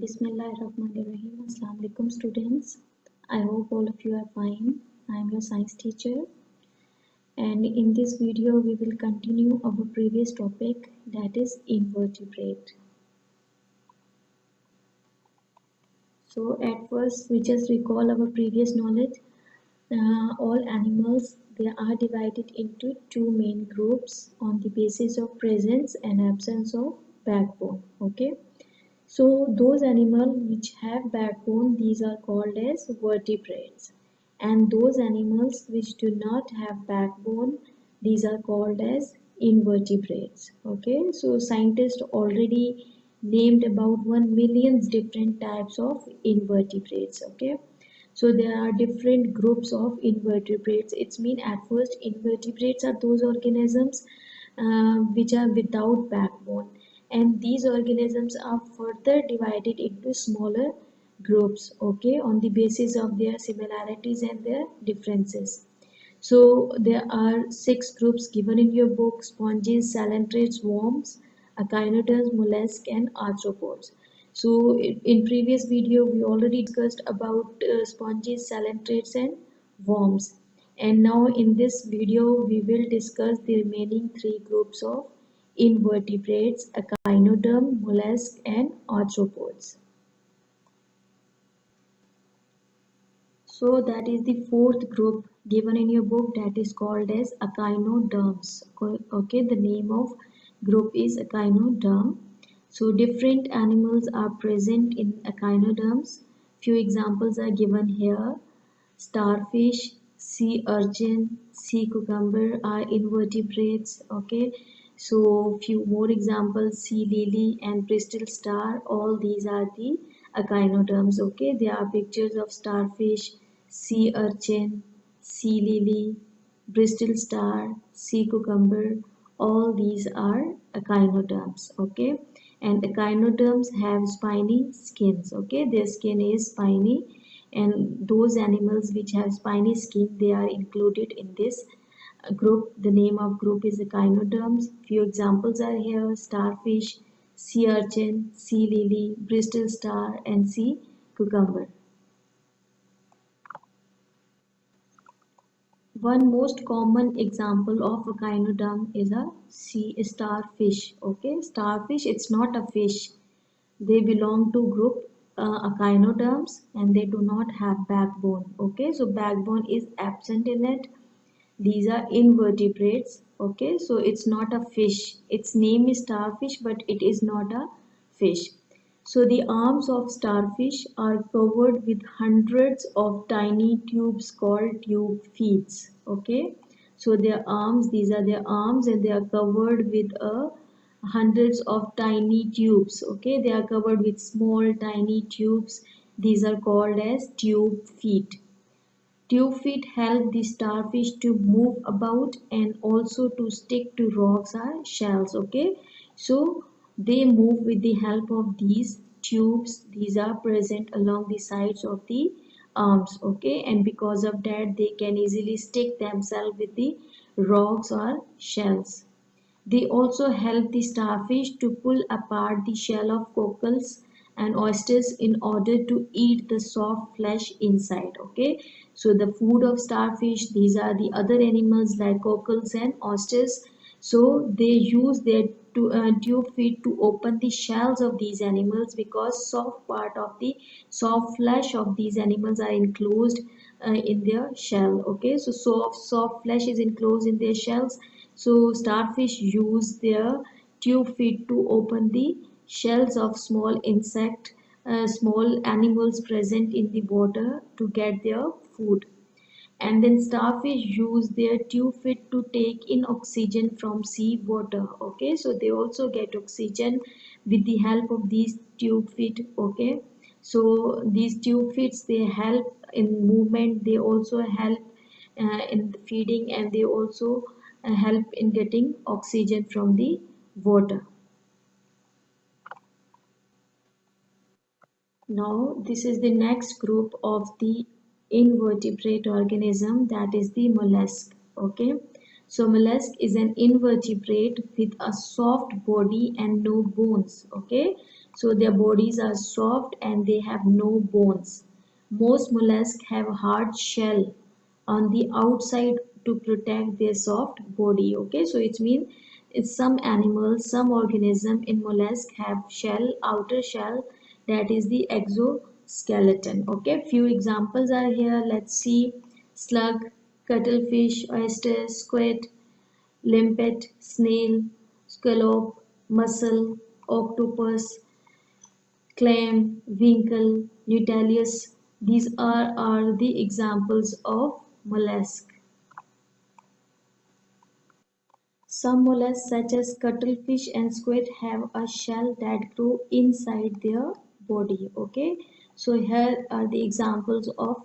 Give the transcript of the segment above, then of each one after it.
Bismillahirrahmanirrahim. Assalamu alaikum students. I hope all of you are fine. I am your science teacher, and in this video we will continue our previous topic, that is invertebrate. So at first we just recall our previous knowledge. All animals, they are divided into two main groups on the basis of presence and absence of backbone. Okay. So those animals which have backbone, these are called as vertebrates, and those animals which do not have backbone, these are called as invertebrates. Okay, so scientists already named about 1 million different types of invertebrates. Okay, so there are different groups of invertebrates. It's mean at first invertebrates are those organisms which are without backbone, and these organisms are further divided into smaller groups, okay, on the basis of their similarities and their differences. So there are 6 groups given in your book: sponges, salamanders, worms, echinoderms, mollusks, and arthropods. So in previous video we already discussed about sponges, salamanders, and worms. And now in this video we will discuss the remaining 3 groups of invertebrates: echinoderm, mollusks, and arthropods. So that is the 4th group given in your book, that is called as echinoderms. Okay, the name of group is echinoderm. So different animals are present in echinoderms. Few examples are given here. Starfish, sea urchin, sea cucumber are invertebrates. Okay, so few more examples: sea lily and bristol star, all these are the echinoderms. Okay, there are pictures of starfish, sea urchin, sea lily, bristol star, sea cucumber, all these are echinoderms. Okay, and echinoderms have spiny skins. Okay, their skin is spiny, and those animals which have spiny skin, they are included in this group. The name of group is echinoderms. Few examples are here: starfish, sea urchin, sea lily, bristol star, and sea cucumber. One most common example of echinoderm is a sea starfish. Okay, starfish, it's not a fish. They belong to group echinoderms, and they do not have backbone. Okay, so backbone is absent in it. These are invertebrates. Okay, so it's not a fish. Its name is starfish, but it is not a fish. So the arms of starfish are covered with hundreds of tiny tubes called tube feet. Okay, so their arms, these are their arms, and they are covered with hundreds of tiny tubes. Okay, they are covered with small tiny tubes. These are called as tube feet. Tube feet help the starfish to move about and also to stick to rocks or shells. Okay, so they move with the help of these tubes. These are present along the sides of the arms. Okay, and because of that they can easily stick themselves with the rocks or shells. They also help the starfish to pull apart the shell of cockles and oysters in order to eat the soft flesh inside. Okay, so the food of starfish, these are the other animals like cockles and oysters. So they use their tube feet to open the shells of these animals, because soft part of the soft flesh of these animals are enclosed in their shell. Okay, so soft flesh is enclosed in their shells. So starfish use their tube feet to open the shells of small small animals present in the water to get their food. And then starfish use their tube feet to take in oxygen from sea water. Okay, so they also get oxygen with the help of these tube feet. Okay, so these tube feet, they help in movement, they also help in the feeding, and they also help in getting oxygen from the water. Now this is the next group of the invertebrate organism, that is the mollusk. Okay, so mollusk is an invertebrate with a soft body and no bones. Okay, So their bodies are soft and they have no bones. Most mollusks have a hard shell on the outside to protect their soft body. Okay, so it means it's some animals, some organism in mollusk have shell, outer shell, that is the exoskeleton. Okay, few examples are here. Let's see: slug, cuttlefish, oyster, squid, limpet, snail, scallop, mussel, octopus, clam, winkle, Nautilus. These are the examples of mollusk. Some mollusks such as cuttlefish and squid have a shell that grow inside their body. Okay, so here are the examples of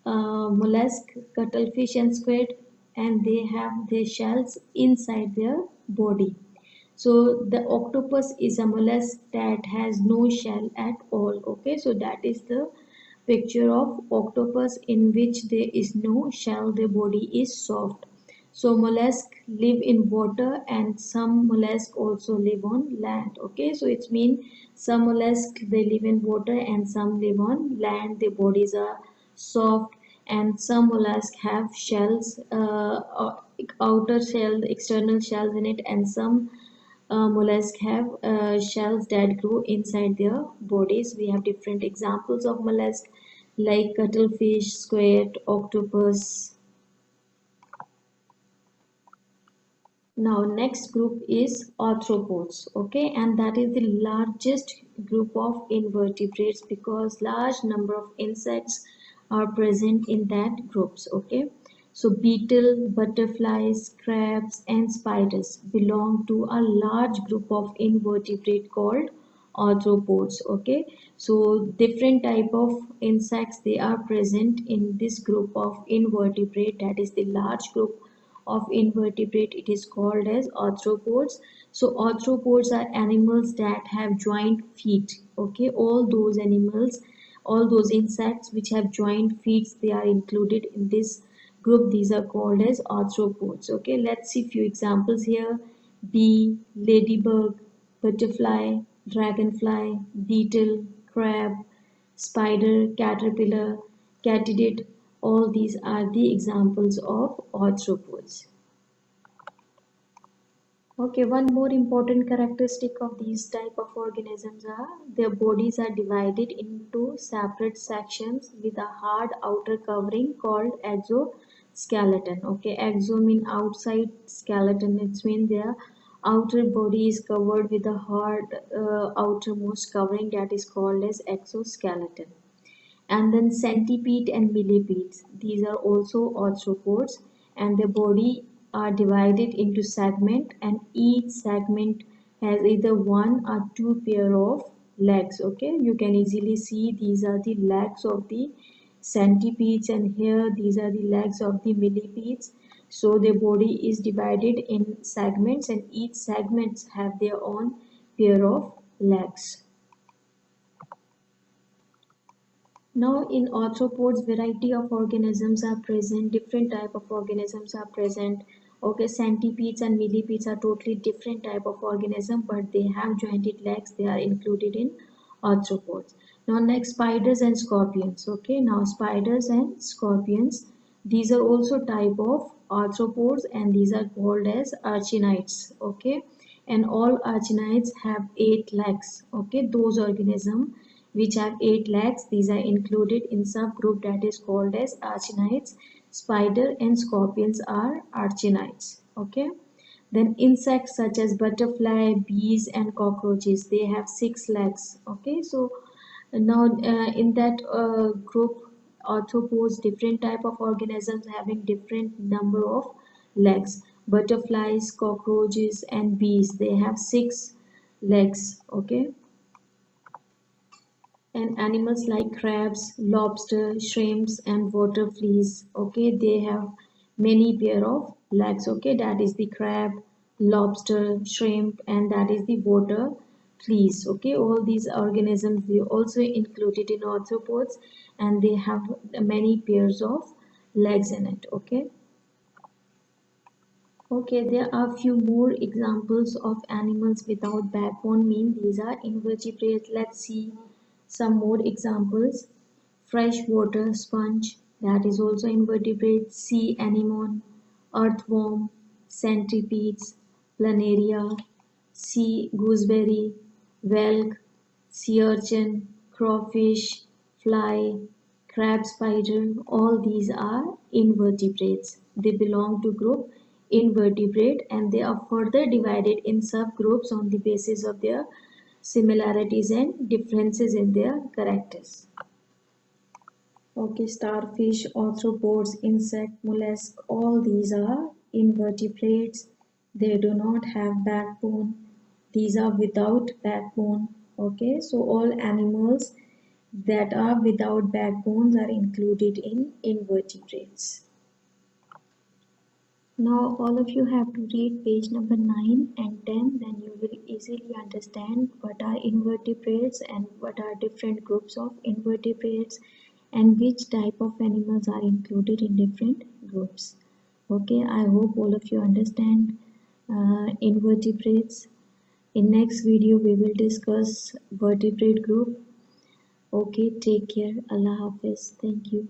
mollusk, cuttlefish and squid, and they have their shells inside their body. So the octopus is a mollusk that has no shell at all. Okay, so that is the picture of octopus in which there is no shell, their body is soft. So mollusks live in water and some mollusks also live on land. Okay, so it means some mollusks they live in water and some live on land. Their bodies are soft and some mollusks have shells, outer shell, external shells in it, and some mollusks have shells that grow inside their bodies. We have different examples of mollusks like cuttlefish, squid, octopus. Now next group is arthropods, okay, and that is the largest group of invertebrates because large number of insects are present in that groups, okay. So beetle, butterflies, crabs and spiders belong to a large group of invertebrate called arthropods, okay. So different type of insects they are present in this group of invertebrate, that is the large group of invertebrate, it is called as arthropods. So arthropods are animals that have joint feet. Okay, all those animals, all those insects which have joint feet, they are included in this group. These are called as arthropods. Okay, let's see few examples here: bee, ladybug, butterfly, dragonfly, beetle, crab, spider, caterpillar, katydid. All these are the examples of arthropods. Okay, one more important characteristic of these type of organisms are their bodies are divided into separate sections with a hard outer covering called exoskeleton. Okay, exo mean outside, skeleton it means their outer body is covered with a hard outermost covering, that is called as exoskeleton. And then centipede and millipedes, these are also arthropods and their body are divided into segment and each segment has either one or two pair of legs. Okay, you can easily see these are the legs of the centipedes and here these are the legs of the millipedes. So their body is divided in segments and each segments have their own pair of legs. Now in arthropods, variety of organisms are present, different type of organisms are present. Okay, centipedes and millipedes are totally different type of organism, but they have jointed legs, they are included in arthropods. Now next, spiders and scorpions. Okay, now spiders and scorpions, these are also type of arthropods and these are called as arachnids. Okay, and all arachnids have 8 legs. Okay, those organisms which have 8 legs, these are included in subgroup that is called as arachnids. Spider and scorpions are arachnids. Okay, then insects such as butterfly, bees and cockroaches, they have 6 legs. Okay, so now in that group arthropods, different type of organisms having different number of legs. Butterflies, cockroaches and bees, they have 6 legs. Okay, and animals like crabs, lobster, shrimps and water fleas, okay, they have many pair of legs. Okay, that is the crab, lobster, shrimp and that is the water fleas. Okay, all these organisms they also included in arthropods and they have many pairs of legs in it. Okay, Okay, there are few more examples of animals without backbone. Mean these are invertebrates. Let's see some more examples. Freshwater sponge, that is also invertebrate. Sea anemone, earthworm, centipedes, planaria, sea gooseberry, whelk, sea urchin, crawfish, fly, crab spider, all these are invertebrates. They belong to group invertebrate and they are further divided in subgroups on the basis of their similarities and differences in their characters. Okay, starfish, arthropods, insect, mollusk, all these are invertebrates. They do not have backbone. These are without backbone. Okay, so all animals that are without backbones are included in invertebrates. Now all of you have to read page number 9 and 10, then you will easily understand what are invertebrates and what are different groups of invertebrates and which type of animals are included in different groups. Okay, I hope all of you understand invertebrates. In next video we will discuss vertebrate group. Okay, take care. Allah Hafiz. Thank you.